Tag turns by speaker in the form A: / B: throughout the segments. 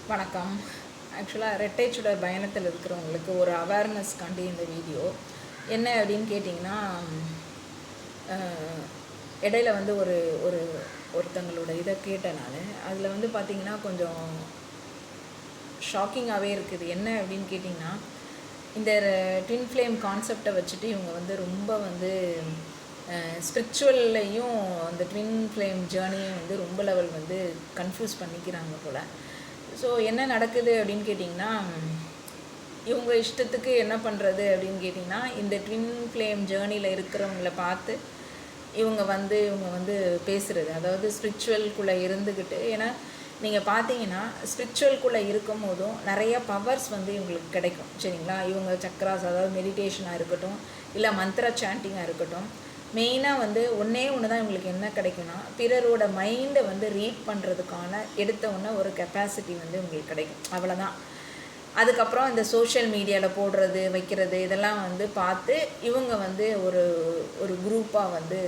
A: வணக்கம். ஆக்சுவலாக ரெட்டை சுடர் பயணத்தில் இருக்கிறவங்களுக்கு ஒரு அவேர்னஸ்க்காண்டி இந்த வீடியோ. என்ன அப்படின்னு கேட்டிங்கன்னா, இடையில வந்து ஒரு ஒரு ஒருத்தங்களோட இதை கேட்டேன் நான். அதில் வந்து பார்த்திங்கன்னா கொஞ்சம் ஷாக்கிங்காகவே இருக்குது. என்ன அப்படின்னு கேட்டிங்கன்னா, இந்த ட்வின் ஃப்ளேம் கான்செப்டை வச்சுட்டு இவங்க வந்து ரொம்ப வந்து ஸ்பிரிச்சுவல்லையும் அந்த ட்வின் ஃப்ளேம் ஜேர்னியும் வந்து ரொம்ப லெவல் வந்து கன்ஃபியூஸ் பண்ணிக்கிறாங்க போல். ஸோ என்ன நடக்குது அப்படின்னு கேட்டிங்கன்னா, இவங்க இஷ்டத்துக்கு என்ன பண்ணுறது அப்படின்னு கேட்டிங்கன்னா, இந்த ட்வின் ஃப்ளேம் ஜேர்னியில் இருக்கிறவங்கள பார்த்து இவங்க வந்து பேசுகிறது. அதாவது ஸ்பிரிச்சுவல்குள்ளே இருந்துக்கிட்டு, ஏன்னா நீங்கள் பார்த்தீங்கன்னா ஸ்பிரிச்சுவல்குள்ளே இருக்கும் போதும் நிறைய பவர்ஸ் வந்து இவங்களுக்கு கிடைக்கும். சரிங்களா? இவங்க சக்ராஸ், அதாவது மெடிடேஷனாக இருக்கட்டும், இல்லை மந்த்ரா சாண்டிங்காக இருக்கட்டும், மெயினாக வந்து ஒன்றே ஒன்று தான் இவங்களுக்கு என்ன கிடைக்கும்னா, பிறரோட மைண்டை வந்து ரீட் பண்ணுறதுக்கான எடுத்த ஒரு கெப்பாசிட்டி வந்து இவங்களுக்கு கிடைக்கும். அவ்வளோதான். அதுக்கப்புறம் இந்த சோஷியல் மீடியாவில் போடுறது வைக்கிறது இதெல்லாம் வந்து பார்த்து இவங்க வந்து ஒரு குரூப்பாக வந்து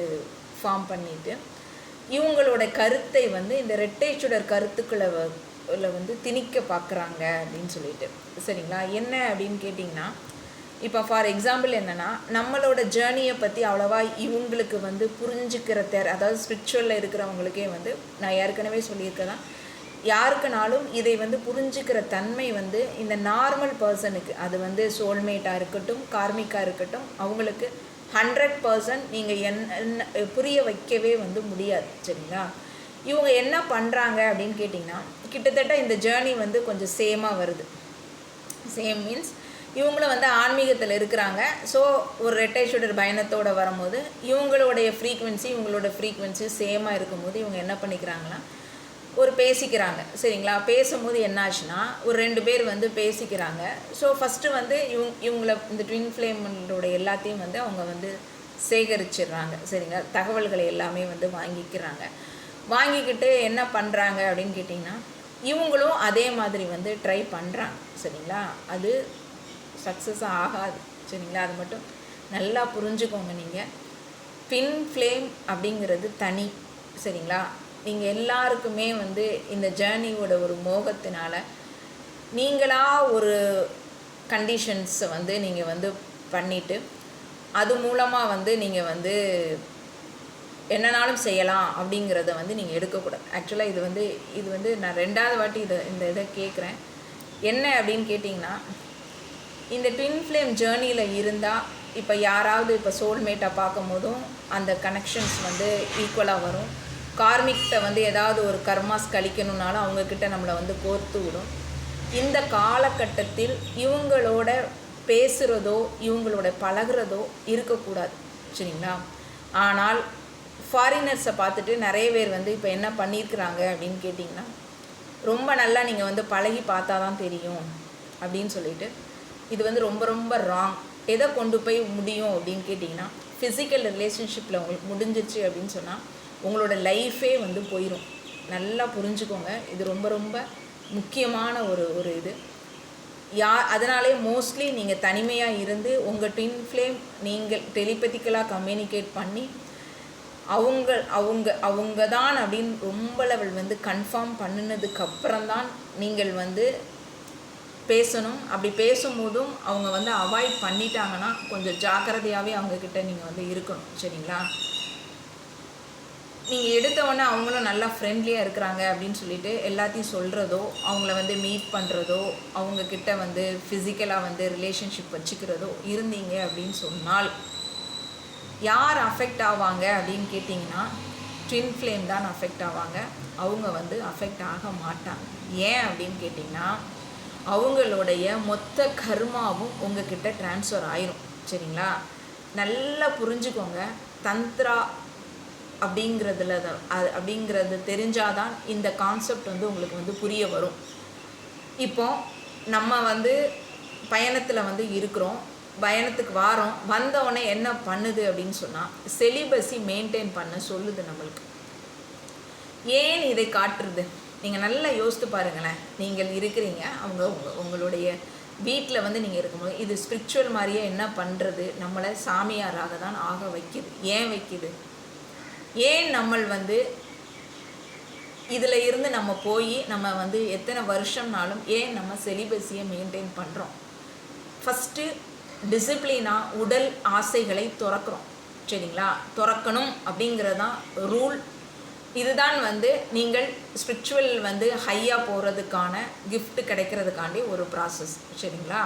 A: ஃபார்ம் பண்ணிவிட்டு இவங்களோட கருத்தை வந்து இந்த ரெட்டை சுடர் கருத்துக்களை வந்து திணிக்க பார்க்குறாங்க அப்படின்னு சொல்லிட்டு. சரிங்களா? என்ன அப்படின்னு கேட்டிங்கன்னா, இப்போ ஃபார் எக்ஸாம்பிள் என்னென்னா, நம்மளோட ஜேர்னியை பற்றி அவ்வளோவா இவங்களுக்கு வந்து புரிஞ்சுக்கிற அதாவது ஸ்பிரிச்சுவலில் இருக்கிறவங்களுக்கே வந்து நான் ஏற்கனவே சொல்லியிருக்கேன், யாருக்குனாலும் இதை வந்து புரிஞ்சுக்கிற தன்மை வந்து இந்த நார்மல் பர்சனுக்கு, அது வந்து சோல்மேட்டாக இருக்கட்டும், கார்மிக்காக இருக்கட்டும், அவங்களுக்கு 100% நீங்கள் என்ன புரிய வைக்கவே வந்து முடியாது. சரிங்களா? இவங்க என்ன பண்ணுறாங்க அப்படின்னு கேட்டிங்கன்னா, கிட்டத்தட்ட இந்த ஜேர்னி வந்து கொஞ்சம் சேமாக வருது. சேம் மீன்ஸ் இவங்களும் வந்து ஆன்மீகத்தில் இருக்கிறாங்க. ஸோ ஒரு ரெட்டை சுடர் பயணத்தோடு வரும்போது இவங்களுடைய ஃப்ரீக்குவென்சி சேமாக இருக்கும்போது இவங்க என்ன பண்ணிக்கிறாங்கன்னா, பேசிக்கிறாங்க. சரிங்களா? பேசும்போது என்னாச்சுன்னா, ஒரு 2 பேர் வந்து பேசிக்கிறாங்க. ஸோ ஃபஸ்ட்டு வந்து இவங்கள இந்த ட்வின் ஃப்ளேமோட எல்லாத்தையும் வந்து அவங்க வந்து சேகரிச்சிடுறாங்க. சரிங்களா? தகவல்களை எல்லாமே வந்து வாங்கிக்கிட்டு என்ன பண்ணுறாங்க அப்படின்னு கேட்டிங்கன்னா, இவங்களும் அதே மாதிரி வந்து ட்ரை பண்ணுறாங்க. சரிங்களா? அது சக்ஸஸ் ஆகாது. சரிங்களா? அது மட்டும் நல்லா புரிஞ்சுக்கோங்க. நீங்கள் ட்வின் ஃப்ளேம் அப்படிங்கிறது தனி. சரிங்களா? நீங்கள் எல்லாருக்குமே வந்து இந்த ஜேர்னியோட ஒரு மோகத்தினால நீங்களாக ஒரு கண்டிஷன்ஸை வந்து நீங்கள் வந்து பண்ணிவிட்டு அது மூலமாக வந்து நீங்கள் வந்து என்னனாலும் செய்யலாம் அப்படிங்கிறத வந்து நீங்கள் எடுக்கக்கூடாது. ஆக்சுவலாக இது வந்து நான் 2வது வாட்டி இந்த இதை கேட்குறேன். என்ன அப்படின்னு கேட்டிங்கன்னா, இந்த ட்வின் ஃப்ளேம் ஜேர்னியில் இருந்தால் இப்போ யாராவது இப்போ சோல்மேட்டாக பார்க்கும் போதும் அந்த கனெக்ஷன்ஸ் வந்து ஈக்குவலாக வரும். கார்மிக்கிட்ட வந்து ஏதாவது ஒரு கர்மாஸ் கழிக்கணுன்னாலும் அவங்கக்கிட்ட நம்மளை வந்து கோர்த்து விடும். இந்த காலகட்டத்தில் இவங்களோட பேசுகிறதோ இவங்களோட பழகிறதோ இருக்கக்கூடாது. சரிங்களா? ஆனால் ஃபாரினர்ஸை பார்த்துட்டு நிறைய பேர் வந்து இப்போ என்ன பண்ணியிருக்கிறாங்க அப்படின்னு கேட்டிங்கன்னா, ரொம்ப நல்லா நீங்கள் வந்து பழகி பார்த்தா தான் தெரியும் அப்படின்னு சொல்லிட்டு, இது வந்து ரொம்ப ரொம்ப ராங். எதை கொண்டு போய் முடியும் அப்படின்னு கேட்டிங்கன்னா, ஃபிசிக்கல் ரிலேஷன்ஷிப்பில் உங்களுக்கு முடிஞ்சிருச்சு அப்படின்னு சொன்னால் உங்களோட லைஃபே வந்து போயிடும். நல்லா புரிஞ்சுக்கோங்க. இது ரொம்ப ரொம்ப முக்கியமான ஒரு இது. அதனாலே மோஸ்ட்லி நீங்கள் தனிமையாக இருந்து உங்கள் ட்வின் ஃப்ளேம் நீங்கள் டெலிபதிக்கலாக கம்யூனிகேட் பண்ணி அவங்க தான் அப்படின்னு ரொம்ப லெவல் வந்து கன்ஃபார்ம் பண்ணினதுக்கப்புறம்தான் நீங்கள் வந்து பேசணும். அப்படி பேசும்போதும் அவங்க வந்து அவாய்ட் பண்ணிட்டாங்கன்னா கொஞ்சம் ஜாக்கிரதையாகவே அவங்கக்கிட்ட நீங்கள் வந்து இருக்கணும். சரிங்களா? நீங்கள் எடுத்தவொடனே அவங்களும் நல்லா ஃப்ரெண்ட்லியாக இருக்கிறாங்க அப்படின்னு சொல்லிட்டு எல்லாத்தையும் சொல்கிறதோ, அவங்கள வந்து மீட் பண்ணுறதோ, அவங்கக்கிட்ட வந்து ஃபிசிக்கலாக வந்து ரிலேஷன்ஷிப் வச்சுக்கிறதோ இருந்தீங்க அப்படின்னு சொன்னால் யார் அஃபெக்ட் ஆவாங்க அப்படின்னு கேட்டிங்கன்னா, ட்வின் ஃப்ளேம் தான் அஃபெக்ட் ஆவாங்க. அவங்க வந்து அஃபெக்ட் ஆக மாட்டாங்க. ஏன் அப்படின்னு கேட்டிங்கன்னா, அவங்களுடைய மொத்த கர்மாவும் உங்ககிட்ட ட்ரான்ஸ்ஃபர் ஆயிரும். சரிங்களா? நல்லா புரிஞ்சுக்கோங்க. தந்த்ரா அப்படிங்கிறது தெரிஞ்சாதான் இந்த கான்செப்ட் வந்து உங்களுக்கு வந்து புரிய வரும். இப்போ நம்ம வந்து பயணத்தில் வந்து இருக்கிறோம், பயணத்துக்கு வந்தவுடனே என்ன பண்ணுது அப்படின்னு சொன்னால், செலிபஸி மெயின்டைன் பண்ண சொல்லுது நம்மளுக்கு. ஏன் இதை காட்டுறது? நீங்கள் நல்லா யோசித்து பாருங்களேன். நீங்கள் இருக்கிறீங்க, உங்களுடைய வீட்டில் வந்து நீங்கள் இருக்கும்போது இது ஸ்பிரிச்சுவல் மாதிரியே என்ன பண்ணுறது, நம்மளை சாமியாராக தான் ஆக வைக்குது. ஏன் வைக்குது? ஏன் நம்ம வந்து இதில் இருந்து நம்ம போய் நம்ம வந்து எத்தனை வருஷம்னாலும் ஏன் நம்ம செலிபஸியை மெயின்டைன் பண்ணுறோம்? ஃபஸ்ட்டு டிசிப்ளினாக உடல் ஆசைகளை துறக்கிறோம். சரிங்களா? துறக்கணும் அப்படிங்கிறது தான் ரூல். இதுதான் வந்து நீங்கள் ஸ்பிரிச்சுவல் வந்து ஹையாக போகிறதுக்கான கிஃப்ட் கிடைக்கிறதுக்காண்டி ஒரு ப்ராசஸ். சரிங்களா?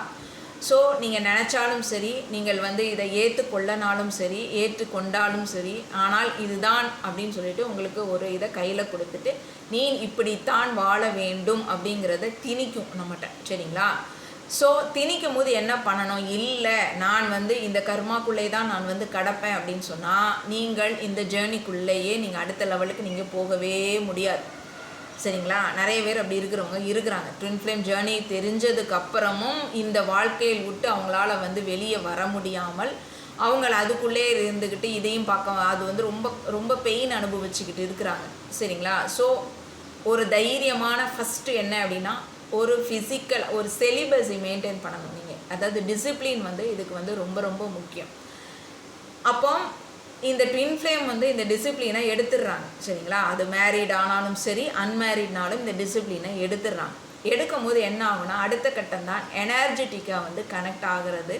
A: ஸோ நீங்கள் நினச்சாலும் சரி, நீங்கள் வந்து இதை ஏற்றுக்கொள்ளனாலும் சரி, ஏற்றுக்கொண்டாலும் சரி, ஆனால் இதுதான் அப்படின்னு சொல்லிட்டு உங்களுக்கு ஒரு இதை கையில் கொடுத்துட்டு நீ இப்படித்தான் வாழ வேண்டும் அப்படிங்கிறத திணிக்கும் நம்மகிட்ட. சரிங்களா? ஸோ திணிக்கும் போது என்ன பண்ணணும்? இல்லை, நான் வந்து இந்த கர்மாக்குள்ளே தான் நான் வந்து கடப்பேன் அப்படின்னு சொன்னால் நீங்கள் இந்த ஜேர்னிக்குள்ளேயே நீங்கள் அடுத்த லெவலுக்கு நீங்கள் போகவே முடியாது. சரிங்களா? நிறைய பேர் அப்படி இருக்கிறவங்க இருக்கிறாங்க. ட்வின் ஃப்ளேம் ஜேர்னி தெரிஞ்சதுக்கப்புறமும் இந்த வாழ்க்கையில் விட்டு அவங்களால வந்து வெளியே வர முடியாமல் அவங்கள அதுக்குள்ளே இருந்துக்கிட்டு இதையும் பார்க்க அது வந்து ரொம்ப ரொம்ப பெயின் அனுபவிச்சுக்கிட்டு இருக்கிறாங்க. சரிங்களா? ஸோ ஒரு தைரியமான ஃபஸ்ட்டு என்ன அப்படின்னா, ஒரு ஃபிசிக்கல் ஒரு செலிபஸை மெயின்டைன் பண்ணணும் நீங்கள். அதாவது டிசிப்ளின் வந்து இதுக்கு வந்து ரொம்ப ரொம்ப முக்கியம். அப்போ இந்த ட்வின் ஃப்ளேம் வந்து இந்த டிசிப்ளினை எடுத்துடுறாங்க. சரிங்களா? அது மேரீட் ஆனாலும் சரி, அன்மேரீட்னாலும் இந்த டிசிப்ளினை எடுத்துடுறாங்க. எடுக்கும் போது என்ன ஆகுனா, அடுத்த கட்டம் தான் எனர்ஜெட்டிக்காக வந்து கனெக்ட் ஆகிறது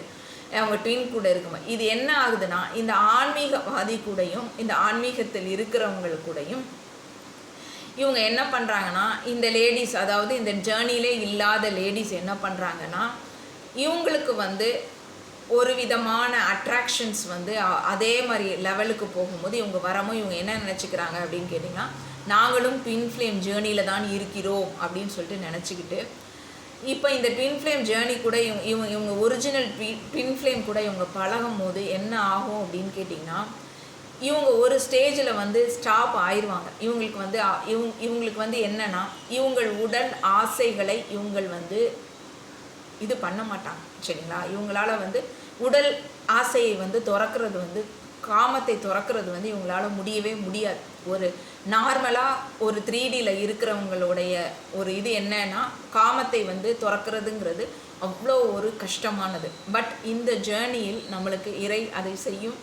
A: அவங்க ட்வின் கூட இருக்கும்போது. இது என்ன ஆகுதுன்னா, இந்த ஆன்மீகவாதி கூடயும் இந்த ஆன்மீகத்தில் இருக்கிறவங்களுக்கு கூடயும் இவங்க என்ன பண்ணுறாங்கன்னா, இந்த லேடிஸ் அதாவது இந்த ஜேர்னிலே இல்லாத லேடிஸ் என்ன பண்ணுறாங்கன்னா, இவங்களுக்கு வந்து ஒரு விதமான அட்ராக்ஷன்ஸ் வந்து அதே மாதிரி லெவலுக்கு போகும்போது இவங்க வரும்போது இவங்க என்ன நினச்சிக்கிறாங்க அப்படின்னு கேட்டிங்கன்னா, நாங்களும் ட்வின் ஃப்ளேம் ஜேர்னியில் தான் இருக்கிறோம் அப்படின்னு சொல்லிட்டு நினச்சிக்கிட்டு, இப்போ இந்த ட்வின் ஃப்ளேம் ஜேர்னி கூட இவங்க ஒரிஜினல் ட்வின் ஃப்ளேம் கூட இவங்க பழகும் போது என்ன ஆகும் அப்படின்னு கேட்டிங்கன்னா, இவங்க ஒரு ஸ்டேஜில் வந்து ஸ்டாப் ஆயிடுவாங்க. இவங்களுக்கு வந்து என்னென்னா, இவங்கள் உடல் ஆசைகளை இவங்கள் வந்து இது பண்ண மாட்டாங்க. சரிங்களா? இவங்களால வந்து உடல் ஆசையை வந்து துறக்கிறது வந்து காமத்தை துறக்கிறது வந்து இவங்களால முடியவே முடியாது. ஒரு நார்மலாக ஒரு 3Dயில் இருக்கிறவங்களுடைய ஒரு இது என்னன்னா, காமத்தை வந்து துறக்கிறதுங்கிறது அவ்வளோ ஒரு கஷ்டமானது. பட் இந்த ஜேர்னியில் நம்மளுக்கு இறை அதை செய்யும்.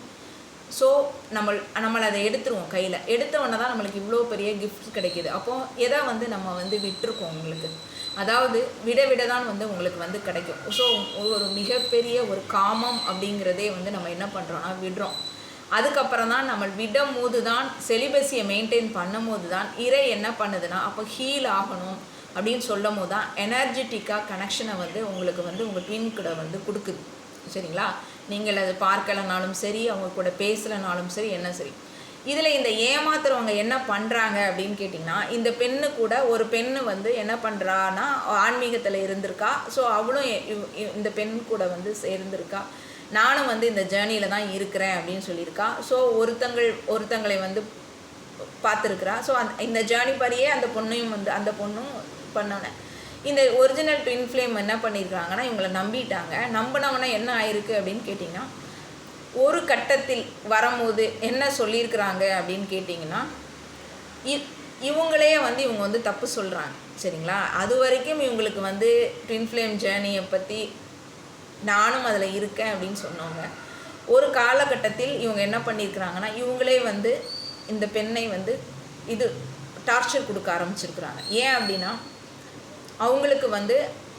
A: ஸோ நம்மளை அதை எடுத்துருவோம் கையில். எடுத்தவொன்னே தான் நம்மளுக்கு இவ்வளோ பெரிய கிஃப்ட் கிடைக்கிது. அப்போது எதை வந்து நம்ம வந்து விட்டுருக்கோம் உங்களுக்கு, அதாவது விட தான் வந்து உங்களுக்கு வந்து கிடைக்கும். ஸோ ஒரு மிகப்பெரிய ஒரு காமம் அப்படிங்கிறதே வந்து நம்ம என்ன பண்ணுறோன்னா விடுறோம். அதுக்கப்புறம் தான் நம்ம விடும் போது தான் செலிபஸியை மெயின்டைன் பண்ணும் போது தான் இறை என்ன பண்ணுதுன்னா, அப்போ ஹீல் ஆகணும் அப்படின்னு சொல்லும் போது தான் எனர்ஜெட்டிக்காக கனெக்ஷனை வந்து உங்களுக்கு வந்து உங்கள் ட்வின் கூட வந்து கொடுக்குது. சரிங்களா? நீங்கள் அது பார்க்கலனாலும் சரி, அவங்க கூட பேசலைனாலும் சரி, என்ன சரி. இதில் இந்த ஏமாத்துறவங்க என்ன பண்ணுறாங்க அப்படின்னு கேட்டிங்கன்னா, இந்த பெண்ணு கூட ஒரு பெண்ணு வந்து என்ன பண்ணுறான்னா ஆன்மீகத்தில் இருந்திருக்கா. ஸோ அவளும் இந்த பெண் கூட வந்து சேர்ந்திருக்கா. நானும் வந்து இந்த ஜேர்னியில் தான் இருக்கிறேன் அப்படின்னு சொல்லியிருக்கா. ஸோ ஒருத்தங்களை வந்து பார்த்துருக்குறா. ஸோ இந்த ஜேர்னி படியே அந்த பொண்ணும் பண்ணோன்னே இந்த ஒரிஜினல் ட்வின் ஃப்ளேம் என்ன பண்ணியிருக்காங்கன்னா, இவங்களை நம்பிட்டாங்க. நம்பினவொன்னே என்ன ஆயிருக்கு அப்படின்னு கேட்டிங்கன்னா, ஒரு கட்டத்தில் வரும்போது என்ன சொல்லியிருக்கிறாங்க அப்படின்னு கேட்டிங்கன்னா, இவங்களே வந்து இவங்க வந்து தப்பு சொல்கிறாங்க. சரிங்களா? அது வரைக்கும் இவங்களுக்கு வந்து ட்வின் ஃப்ளேம் ஜேர்னியை பற்றி நானும் அதில் இருக்கேன் அப்படின்னு சொன்னவங்க, ஒரு காலகட்டத்தில் இவங்க என்ன பண்ணியிருக்கிறாங்கன்னா, இவங்களே வந்து இந்த பெண்ணை வந்து இது டார்ச்சர் கொடுக்க ஆரம்பிச்சிருக்கிறாங்க. ஏன் அப்படின்னா, அவங்களுக்கு வந்து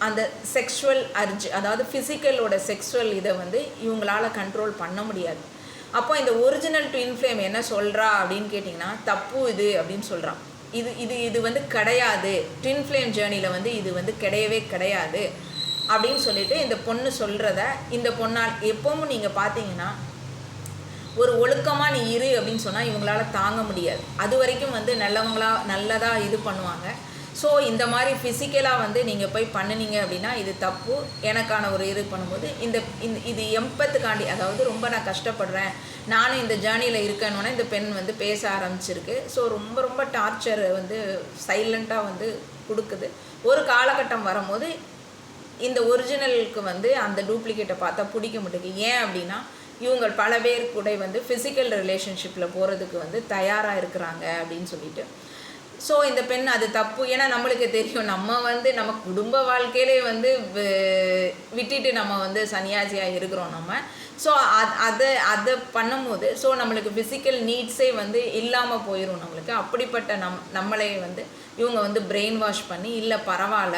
A: அந்த செக்ஷுவல் அர்ஜ் அதாவது ஃபிசிக்கலோட செக்ஷுவல் இதை வந்து இவங்களால கண்ட்ரோல் பண்ண முடியாது. அப்போ இந்த ஒரிஜினல் ட்வின் ஃப்ளேம் என்ன சொல்கிறா அப்படின்னு கேட்டிங்கன்னா, தப்பு இது அப்படின்னு சொல்கிறான். இது வந்து கிடையாது, ட்வின் ஃப்ளேம் ஜேர்னியில் வந்து இது வந்து கிடையவே கிடையாது அப்படின்னு சொல்லிட்டு இந்த பொண்ணு சொல்கிறத இந்த பொண்ணால் எப்பவும் நீங்கள் பார்த்தீங்கன்னா, ஒரு ஒழுக்கமாக நீ இரு அப்படின்னு சொன்னால் இவங்களால தாங்க முடியாது. அது வரைக்கும் வந்து நல்லதாக இது பண்ணுவாங்க. ஸோ இந்த மாதிரி ஃபிசிக்கலாக வந்து நீங்கள் போய் பண்ணினீங்க அப்படின்னா இது தப்பு. எனக்கான ஒரு இது பண்ணும்போது இது எம்பத்துக்காண்டி, அதாவது ரொம்ப நான் கஷ்டப்படுறேன், நானும் இந்த ஜேர்னியில் இருக்கேன்னொன்னே இந்த பெண் வந்து பேச ஆரம்பிச்சிருக்கு. ஸோ ரொம்ப ரொம்ப டார்ச்சர் வந்து சைலண்ட்டாக வந்து கொடுக்குது. ஒரு காலகட்டம் வரும்போது இந்த ஒரிஜினலுக்கு வந்து அந்த டூப்ளிகேட்டை பார்த்தா பிடிக்க மாட்டேங்குது. ஏன் அப்படின்னா, இவங்க பல பேர் கூட வந்து ஃபிசிக்கல் ரிலேஷன்ஷிப்பில் போகிறதுக்கு வந்து தயாராக இருக்கிறாங்க அப்படின்னு சொல்லிட்டு ஸோ இந்த பெண் அது தப்பு. ஏன்னா நம்மளுக்கு தெரியும், நம்ம வந்து நம்ம குடும்ப வாழ்க்கையிலே வந்து விட்டுட்டு நம்ம வந்து சன்னியாசியாக இருக்கிறோம் நம்ம. ஸோ அதை பண்ணும்போது ஸோ நம்மளுக்கு ஃபிசிக்கல் நீட்ஸே வந்து இல்லாமல் போயிடும் நம்மளுக்கு. அப்படிப்பட்ட நம்மளே வந்து இவங்க வந்து பிரெயின் வாஷ் பண்ணி, இல்லை பரவாயில்ல,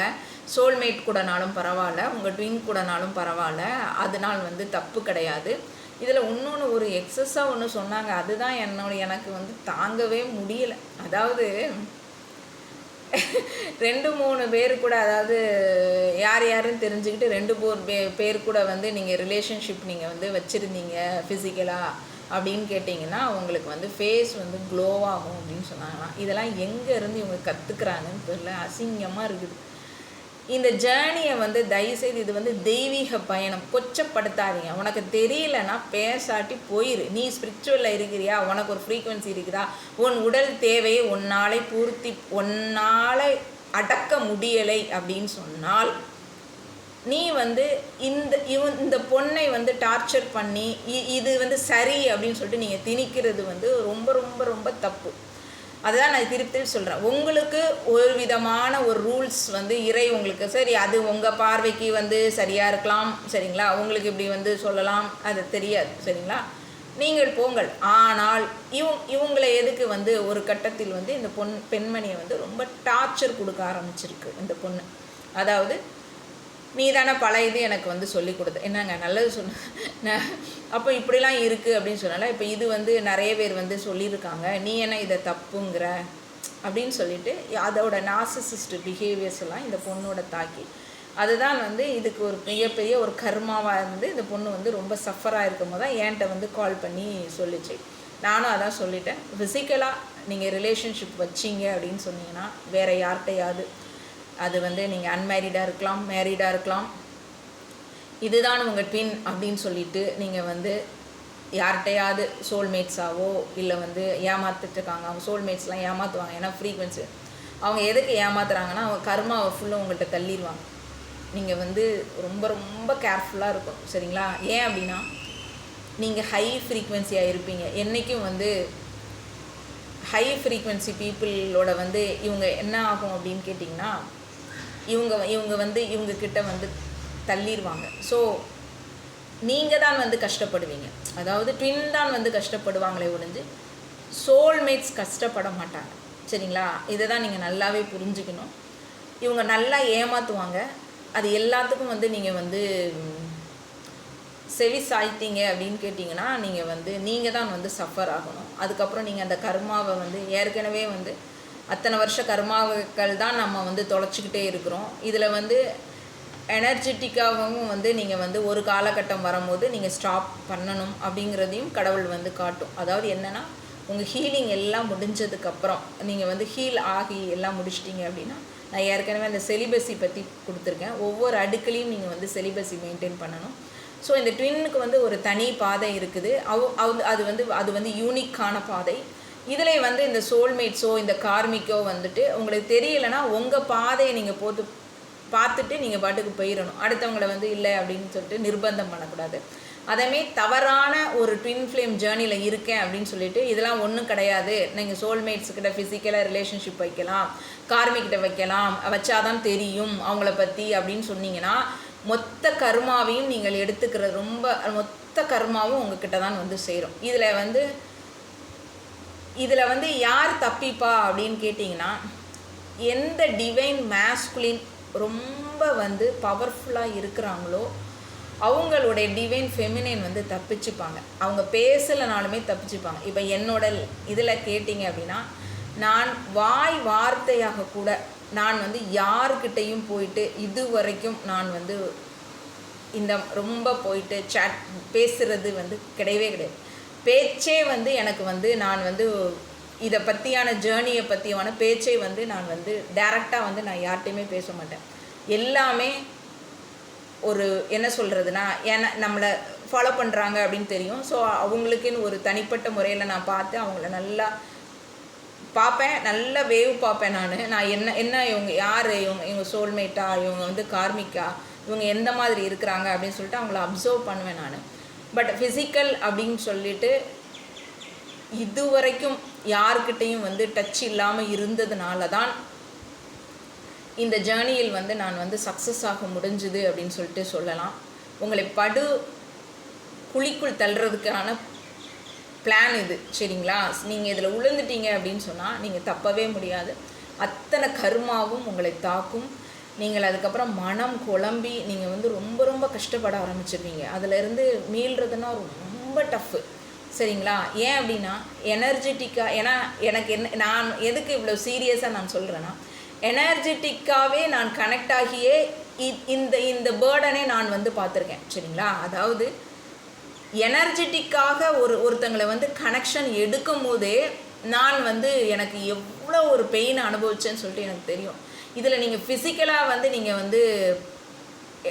A: சோல்மேட் கூடனாலும் பரவாயில்ல, உங்கள் ட்வின் கூடனாலும் பரவாயில்ல, அதனால் வந்து தப்பு கிடையாது. இதில் இன்னொன்று ஒரு எக்ஸஸாக ஒன்று சொன்னாங்க, அதுதான் எனக்கு வந்து தாங்கவே முடியலை. அதாவது 2-3 பேர் கூட, அதாவது யார் யாருன்னு தெரிஞ்சுக்கிட்டு 2 பேர் கூட வந்து நீங்கள் ரிலேஷன்ஷிப் நீங்கள் வந்து வச்சுருந்தீங்க ஃபிசிக்கலாக அப்படின்னு கேட்டிங்கன்னா உங்களுக்கு வந்து ஃபேஸ் வந்து க்ளோவாகும் அப்படின்னு சொன்னாங்களாம். இதெல்லாம் எங்கேருந்து இவங்க கற்றுக்குறாங்கன்னு தெரியல, அசிங்கமாக இருக்குது. இந்த ஜேர்னியை வந்து தயவுசெய்து, இது வந்து தெய்வீக பயணம், கொச்சப்படுத்தாதீங்க. உனக்கு தெரியலன்னா பேசாட்டி போயிரு. நீ ஸ்பிரிச்சுவலில் இருக்கிறியா, உனக்கு ஒரு ஃப்ரீக்குவென்சி இருக்குதா, உன் உடல் தேவையை உன்னால் அடக்க முடியலை அப்படின்னு சொன்னால், நீ வந்து இந்த பொண்ணை வந்து டார்ச்சர் பண்ணி இது வந்து சரி அப்படின்னு சொல்லிட்டு நீங்கள் திணிக்கிறது வந்து ரொம்ப ரொம்ப ரொம்ப தப்பு. அதுதான் நான் திருப்பி சொல்கிறேன். உங்களுக்கு ஒரு விதமான ஒரு ரூல்ஸ் வந்து இறை உங்களுக்கு, சரி அது உங்கள் பார்வைக்கு வந்து சரியாக இருக்கலாம், சரிங்களா, உங்களுக்கு இப்படி வந்து சொல்லலாம், அது தெரியாது, சரிங்களா, நீங்கள் போங்கள். ஆனால் இவங்களை எதுக்கு வந்து ஒரு கட்டத்தில் வந்து இந்த பெண்மணியை வந்து ரொம்ப டார்ச்சர் கொடுக்க ஆரம்பிச்சிருக்கு இந்த பொண்ணு. அதாவது நீ தானே பழையது எனக்கு வந்து சொல்லி கொடுத்த, என்னங்க நல்லது சொன்ன, அப்போ இப்படிலாம் இருக்குது அப்படின்னு சொன்னால, இப்போ இது வந்து நிறைய பேர் வந்து சொல்லியிருக்காங்க, நீ என்ன இதை தப்புங்கிற அப்படின்னு சொல்லிட்டு அதோட நார்சிசிஸ்ட் பிஹேவியர்ஸ் எல்லாம் இந்த பொண்ணோட தாக்கி, அதுதான் வந்து இதுக்கு ஒரு மிகப்பெரிய ஒரு கர்மாவாக இருந்து இந்த பொண்ணு வந்து ரொம்ப சஃபராக இருக்கும் போது தான் என்கிட்ட வந்து கால் பண்ணி சொல்லிச்சு. நானும் அதான் சொல்லிட்டேன், ஃபிசிக்கலாக நீங்கள் ரிலேஷன்ஷிப் வச்சிங்க அப்படின்னு சொன்னீங்கன்னா வேறு யார்கிட்டையாவது, அது வந்து நீங்கள் அன்மேரிடாக இருக்கலாம், மேரிடாக இருக்கலாம், இதுதான் உங்கள் ட்வின் அப்படின்னு சொல்லிட்டு நீங்கள் வந்து யார்கிட்டையாவது சோல்மேட்ஸாவோ இல்லை வந்து ஏமாத்துட்ருக்காங்க. அவங்க சோல்மேட்ஸ்லாம் ஏமாற்றுவாங்க. ஏன்னா ஃப்ரீக்வன்சி அவங்க எதுக்கு ஏமாத்துறாங்கன்னா அவங்க கர்மாவை ஃபுல்லாக உங்கள்கிட்ட தள்ளிடுவாங்க. நீங்கள் வந்து ரொம்ப ரொம்ப கேர்ஃபுல்லாக இருக்கும், சரிங்களா. ஏன் அப்படின்னா நீங்கள் ஹை ஃப்ரீக்வன்சியாக இருப்பீங்க. என்றைக்கும் வந்து ஹை ஃப்ரீக்வன்சி பீப்புளோட வந்து இவங்க என்ன ஆகும் அப்படின்னு கேட்டிங்கன்னா, இவங்க வந்து இவங்கக்கிட்ட வந்து தள்ளிடுவாங்க. ஸோ நீங்கள் தான் வந்து கஷ்டப்படுவீங்க. அதாவது ட்வின் தான் வந்து கஷ்டப்படுவாங்களே ஒழிஞ்சு சோல்மேட்ஸ் கஷ்டப்பட மாட்டாங்க, சரிங்களா. இதை தான் நீங்கள் நல்லாவே புரிஞ்சுக்கணும். இவங்க நல்லா ஏமாற்றுவாங்க. அது எல்லாத்துக்கும் வந்து நீங்கள் வந்து செவி சாய்த்தீங்க அப்படின்னு கேட்டிங்கன்னா நீங்கள் தான் வந்து சஃபர் ஆகணும். அதுக்கப்புறம் நீங்கள் அந்த கர்மாவை வந்து ஏற்கனவே வந்து அத்தனை வருஷ கர்மாக்கள் தான் நம்ம வந்து தொலைச்சிக்கிட்டே இருக்கிறோம். இதில் வந்து எனர்ஜெட்டிக்காகவும் வந்து நீங்கள் வந்து ஒரு காலகட்டம் வரும்போது நீங்கள் ஸ்டாப் பண்ணணும் அப்படிங்கிறதையும் கடவுள் வந்து காட்டும். அதாவது என்னென்னா, உங்கள் ஹீலிங் எல்லாம் முடிஞ்சதுக்கப்புறம் நீங்கள் வந்து ஹீல் ஆகி எல்லாம் முடிச்சிட்டிங்க அப்படின்னா, நான் ஏற்கனவே அந்த செலிபஸி பற்றி கொடுத்துருக்கேன். ஒவ்வொரு அடுக்களையும் நீங்கள் வந்து செலிபஸி மெயின்டைன் பண்ணணும். ஸோ இந்த ட்வின்னுக்கு வந்து ஒரு தனி பாதை இருக்குது. அது வந்து யூனிக்கான பாதை. இதில் வந்து இந்த சோல்மேட்ஸோ இந்த கார்மிக்கோ வந்துட்டு உங்களுக்கு தெரியலைன்னா உங்கள் பாதையை நீங்கள் பார்த்துட்டு நீங்கள் பாட்டுக்கு போயிடணும். அடுத்தவங்களை வந்து இல்லை அப்படின்னு சொல்லிட்டு நிர்பந்தம் பண்ணக்கூடாது. அதேமாரி தவறான ஒரு ட்வின் ஃப்ளேம் ஜேர்னியில் இருக்கேன் அப்படின்னு சொல்லிட்டு இதெல்லாம் ஒன்றும் கிடையாது, நீங்கள் சோல்மேட்ஸுக்கிட்ட ஃபிசிக்கலாக ரிலேஷன்ஷிப் வைக்கலாம், கார்மிக்கிட்ட வைக்கலாம், வச்சாதான் தெரியும் அவங்கள பற்றி அப்படின்னு சொன்னீங்கன்னா மொத்த கர்மாவையும் நீங்கள் எடுத்துக்கிற மொத்த கர்மாவும் உங்ககிட்ட தான் வந்து சேரும். இதில் வந்து யார் தப்பிப்பா அப்படின்னு கேட்டிங்கன்னா, எந்த டிவைன் மேஸ்குலின் ரொம்ப வந்து பவர்ஃபுல்லாக இருக்கிறாங்களோ அவங்களுடைய டிவைன் ஃபெமினைன் வந்து தப்பிச்சுப்பாங்க. அவங்க பேசலைனாலுமே தப்பிச்சுப்பாங்க. இப்போ என்னோட இதில் கேட்டிங்க அப்படின்னா, நான் வார்த்தையாக கூட நான் வந்து யார்கிட்டையும் போயிட்டு இது வரைக்கும் நான் வந்து இந்த ரொம்ப போயிட்டு பேசுகிறது வந்து கிடையவே கிடையாது. பேச்சே வந்து எனக்கு வந்து நான் வந்து இதை பற்றியான ஜேர்னியை பற்றியான பேச்சை வந்து நான் வந்து டைரெக்டாக வந்து நான் யார்கிட்டையுமே பேச மாட்டேன். எல்லாமே ஒரு என்ன சொல்கிறதுனா, ஏன்னா நம்மளை ஃபாலோ பண்ணுறாங்க அப்படின்னு தெரியும். ஸோ அவங்களுக்குன்னு ஒரு தனிப்பட்ட முறையில் நான் பார்த்து அவங்கள நல்லா பார்ப்பேன், நல்ல வேவ் பார்ப்பேன். நான் என்ன இவங்க யார், இவங்க சோல்மேட்டா, இவங்க வந்து கார்மிக்கா, இவங்க எந்த மாதிரி இருக்கிறாங்க அப்படின்னு சொல்லிட்டு அவங்கள அப்சர்வ் பண்ணுவேன் நான். பட் ஃபிசிக்கல் அப்படின்னு சொல்லிட்டு இது வரைக்கும் யாருக்கிட்டையும் வந்து டச் இல்லாமல் இருந்ததுனால தான் இந்த ஜேர்னியில் வந்து நான் வந்து சக்ஸஸ் ஆக முடிஞ்சுது அப்படின்னு சொல்லிட்டு சொல்லலாம். உங்களை குழிக்குள் தள்ளுறதுக்கான பிளான் இது, சரிங்களா? நீங்கள் இதில் உளுந்துட்டீங்க அப்படின்னு சொன்னால் நீங்கள் தப்பவே முடியாது. அத்தனை கர்மாவும் உங்களை தாக்கும். நீங்கள் அதுக்கப்புறம் மனம் குழம்பி நீங்கள் வந்து ரொம்ப ரொம்ப கஷ்டப்பட ஆரம்பிச்சிருவீங்க. அதிலேருந்து மீள்றதுன்னா ரொம்ப டஃப்பு, சரிங்களா? ஏன் அப்படின்னா எனர்ஜெட்டிக்காக, ஏன்னா எனக்கு நான் எதுக்கு இவ்வளோ சீரியஸாக நான் சொல்கிறேன்னா, எனர்ஜெட்டிக்காகவே நான் கனெக்ட் ஆகியே இந்த பேர்டனே நான் வந்து பார்த்துருக்கேன், சரிங்களா? அதாவது எனர்ஜெட்டிக்காக ஒருத்தங்களை வந்து கனெக்ஷன் எடுக்கும் போதே நான் வந்து எனக்கு எவ்வளோ ஒரு பெயின் அனுபவிச்சேன்னு சொல்லிட்டு எனக்கு தெரியும். இதில் நீங்கள் ஃபிசிக்கலாக வந்து நீங்கள் வந்து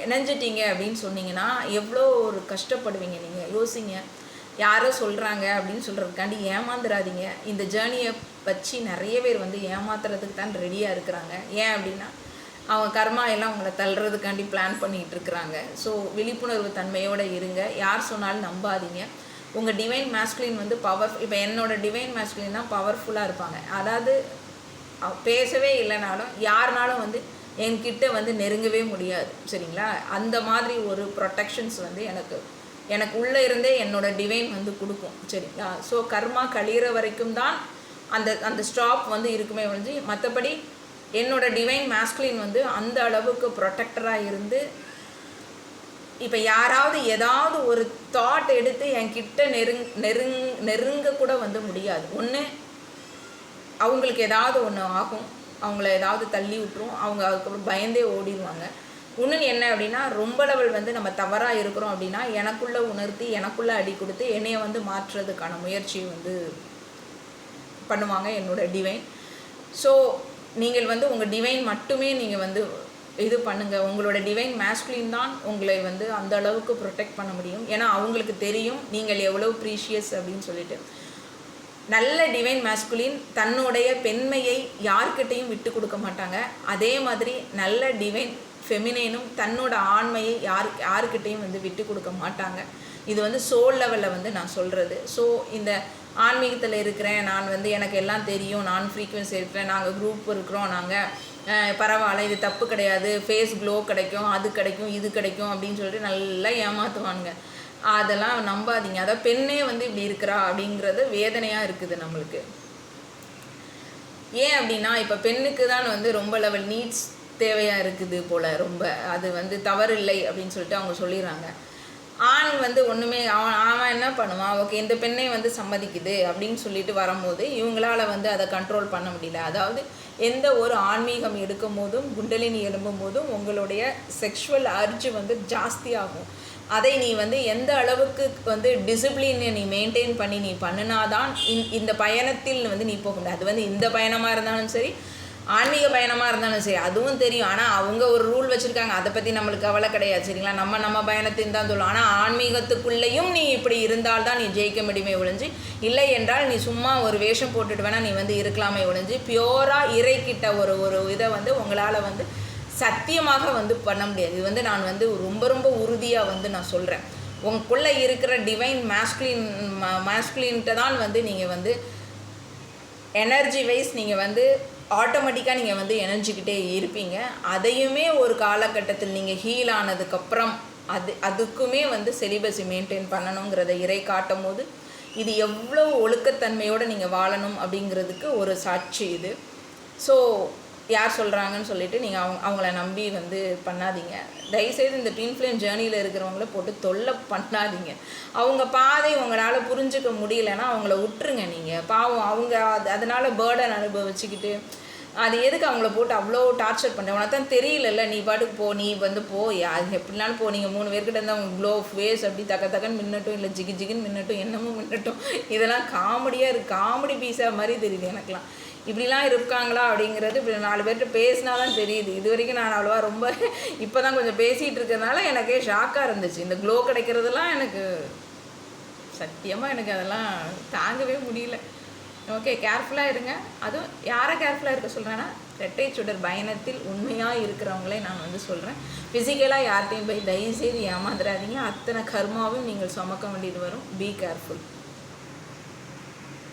A: இணைஞ்சிட்டீங்க அப்படின்னு சொன்னீங்கன்னா எவ்வளோ ஒரு கஷ்டப்படுவீங்க. நீங்கள் யோசிங்க. யாரோ சொல்கிறாங்க அப்படின்னு சொல்கிறதுக்காண்டி ஏமாந்துடாதீங்க. இந்த ஜேர்னியை வச்சு நிறைய பேர் வந்து ஏமாத்துறதுக்கு தான் ரெடியாக இருக்கிறாங்க. ஏன் அப்படின்னா அவங்க கர்மா எல்லாம் உங்களை தள்ளுறதுக்காண்டி பிளான் பண்ணிகிட்டு இருக்கிறாங்க. ஸோ விழிப்புணர்வு தன்மையோடு இருங்க. யார் சொன்னாலும் நம்பாதீங்க. உங்கள் டிவைன் மேஸ்குலின் வந்து இப்போ என்னோடய டிவைன் மேஸ்குலின் தான் பவர்ஃபுல்லாக இருப்பாங்க. அதாவது பேசவே இல்லைனாலும் யாருனாலும் வந்து என்கிட்ட வந்து நெருங்கவே முடியாது, சரிங்களா? அந்த மாதிரி ஒரு ப்ரொடெக்ஷன்ஸ் வந்து எனக்கு உள்ளே இருந்தே என்னோடய டிவைன் வந்து கொடுக்கும், சரிங்களா? ஸோ கர்மா கழிகிற வரைக்கும் தான் அந்த ஸ்டாப் வந்து இருக்குமே ஒழிஞ்சு, மற்றபடி என்னோடய டிவைன் மேஸ்குலின் வந்து அந்த அளவுக்கு ப்ரொடெக்டராக இருந்து இப்போ யாராவது ஏதாவது ஒரு தாட் எடுத்து என்கிட்ட நெருங்க கூட வந்து முடியாது. ஒன்று அவங்களுக்கு ஏதாவது ஒன்று ஆகும், அவங்கள ஏதாவது தள்ளி விட்டுரும், அவங்க அதுக்கப்புறம் பயந்தே ஓடிடுவாங்க. இன்னொன்று என்ன அப்படின்னா, ரொம்ப லெவல் வந்து நம்ம தவறாக இருக்கிறோம் அப்படின்னா எனக்குள்ளே உணர்த்தி எனக்குள்ளே அடி கொடுத்து என்னையை வந்து மாற்றுறதுக்கான முயற்சியை வந்து பண்ணுவாங்க என்னோட டிவைன். ஸோ நீங்கள் வந்து உங்கள் டிவைன் மட்டுமே நீங்கள் வந்து இது பண்ணுங்கள். உங்களோட டிவைன் மேஸ்குலின் தான் உங்களை வந்து அந்த அளவுக்கு ப்ரொடெக்ட் பண்ண முடியும். ஏன்னா அவங்களுக்கு தெரியும் நீங்கள் எவ்வளோ ப்ரீஷியஸ் அப்படின்னு சொல்லிட்டு. நல்ல டிவைன் மேஸ்குலின் தன்னுடைய பெண்மையை யார்கிட்டையும் விட்டு கொடுக்க மாட்டாங்க. அதே மாதிரி நல்ல டிவைன் ஃபெமினைனும் தன்னோட ஆண்மையை யாருக்கிட்டையும் வந்து விட்டு கொடுக்க மாட்டாங்க. இது வந்து சோல் லெவலில் வந்து நான் சொல்கிறது. ஸோ இந்த ஆன்மீகத்தில் இருக்கிறேன், நான் வந்து எனக்கு எல்லாம் தெரியும், நான் ஃப்ரீக்வன்சி இருக்கிறேன், நாங்கள் குரூப் இருக்கிறோம், நாங்கள் பரவாயில்ல, இது தப்பு கிடையாது, ஃபேஸ் க்ளோ கிடைக்கும், அது கிடைக்கும், இது கிடைக்கும் அப்படின்னு சொல்லிட்டு நல்லா ஏமாற்றுவானுங்க. அதெல்லாம் நம்பாதீங்க. அதாவது பெண்ணே வந்து இப்படி இருக்கிறா அப்படிங்கிறது வேதனையாக இருக்குது நம்மளுக்கு. ஏன் அப்படின்னா இப்போ பெண்ணுக்கு தான் வந்து ரொம்ப லெவல் நீட்ஸ் தேவையாக இருக்குது போல். ரொம்ப அது வந்து தவறு இல்லை அப்படின்னு சொல்லிட்டு அவங்க சொல்லிடுறாங்க. ஆண் வந்து ஒன்றுமே அவன் என்ன பண்ணுவான், ஓகே இந்த பெண்ணை வந்து சம்மதிக்குது அப்படின்னு சொல்லிட்டு வரும்போது இவங்களால வந்து அதை கண்ட்ரோல் பண்ண முடியல. அதாவது எந்த ஒரு ஆன்மீகம் எடுக்கும் போதும் குண்டலினி எழும்பும் போதும் உங்களுடைய செக்ஷுவல் அர்ஜ் வந்து ஜாஸ்தியாகும். அதை நீ வந்து எந்த அளவுக்கு வந்து டிசிப்ளினை நீ மெயின்டைன் பண்ணி நீ பண்ணினாதான் இந்த பயணத்தில் வந்து நீ போக முடியாது. அது வந்து இந்த பயணமாக இருந்தாலும் சரி, ஆன்மீக பயணமாக இருந்தாலும் சரி, அதுவும் தெரியும். ஆனால் அவங்க ஒரு ரூல் வச்சுருக்காங்க, அதை பற்றி நம்மளுக்கு கவலை கிடையாது, சரிங்களா? நம்ம பயணத்தின் தான் சொல்லுவோம். ஆனால் ஆன்மீகத்துக்குள்ளேயும் நீ இப்படி இருந்தால்தான் நீ ஜெயிக்க முடியுமே ஒழிஞ்சு, இல்லை என்றால் நீ சும்மா ஒரு வேஷம் போட்டுட்டு வேணால் நீ வந்து இருக்கலாமே ஒழிஞ்சு, பியூராக இறைக்கிட்ட ஒரு இதை வந்து உங்களால் வந்து சத்தியமாக வந்து பண்ண முடியாது. இது வந்து நான் வந்து ரொம்ப ரொம்ப உறுதியாக வந்து நான் சொல்கிறேன். உங்களுக்குள்ளே இருக்கிற டிவைன் மேஸ்குலின்ட்ட தான் வந்து நீங்கள் வந்து எனர்ஜி வைஸ் நீங்கள் வந்து ஆட்டோமேட்டிக்காக நீங்கள் வந்து எனர்ஜிக்கிட்டே இருப்பீங்க. அதையுமே ஒரு காலகட்டத்தில் நீங்கள் ஹீல் ஆனதுக்கப்புறம் அதுக்குமே வந்து செலிபஸை மெயின்டைன் பண்ணணுங்கிறத இறை காட்டும் போது இது எவ்வளோ ஒழுக்கத்தன்மையோடு நீங்கள் வாழணும் அப்படிங்கிறதுக்கு ஒரு சாட்சி இது. ஸோ யார் சொல்கிறாங்கன்னு சொல்லிவிட்டு நீங்கள் அவங்கள நம்பி வந்து பண்ணாதீங்க. தயவுசெய்து இந்த ட்வின் ஃப்ளேம் ஜேர்னியில் இருக்கிறவங்கள போட்டு தொல்லை பண்ணாதீங்க. அவங்க பாதை உங்களால் புரிஞ்சிக்க முடியலன்னா அவங்கள விட்டுருங்க. நீங்கள் பாவம் அவங்க அதனால் பேர்டன் அனுபவிச்சுக்கிட்டு அது எதுக்கு அவங்கள போட்டு அவ்வளோ டார்ச்சர் பண்ணுறேன்? உனக்கு தான் தெரியலல்ல, நீ பாட்டுக்கு போ, நீ வந்து அது எப்படினாலும் போ. நீங்கள் 3 பேர்கிட்ட இருந்தால் அவங்க க்ளோ ஃபேஸ் அப்படி தக்கன்னு மின்னட்டும், இல்லை ஜிகின்னு மின்னட்டும், என்னமோ மின்னட்டும். இதெல்லாம் காமெடியாக இருக்குது, காமெடி பீஸாக மாதிரி தெரியுது எனக்குலாம். இப்படிலாம் இருக்காங்களா அப்படிங்கிறது இப்படி 4 பேர்கிட்ட பேசினா தான் தெரியுது. இது வரைக்கும் நான் அவ்வளோவா ரொம்ப இப்போ தான் கொஞ்சம் பேசிகிட்டு இருக்கிறதுனால எனக்கே ஷாக்காக இருந்துச்சு. இந்த க்ளோ கிடைக்கிறதுலாம் எனக்கு சத்தியமாக எனக்கு அதெல்லாம் தாங்கவே முடியல. ஓகே, கேர்ஃபுல்லாக இருங்க. அதுவும் யாரை கேர்ஃபுல்லாக இருக்க சொல்கிறேன்னா, ரெட்டை சுடர் பயணத்தில் உண்மையாக இருக்கிறவங்களே நான் வந்து சொல்கிறேன். ஃபிசிக்கலாக யார்கிட்டையும் போய் தயவுசெய்து ஏமாந்துடாதீங்க. அத்தனை கர்மாவும் நீங்கள் சுமக்க வேண்டியது வரும். Be careful.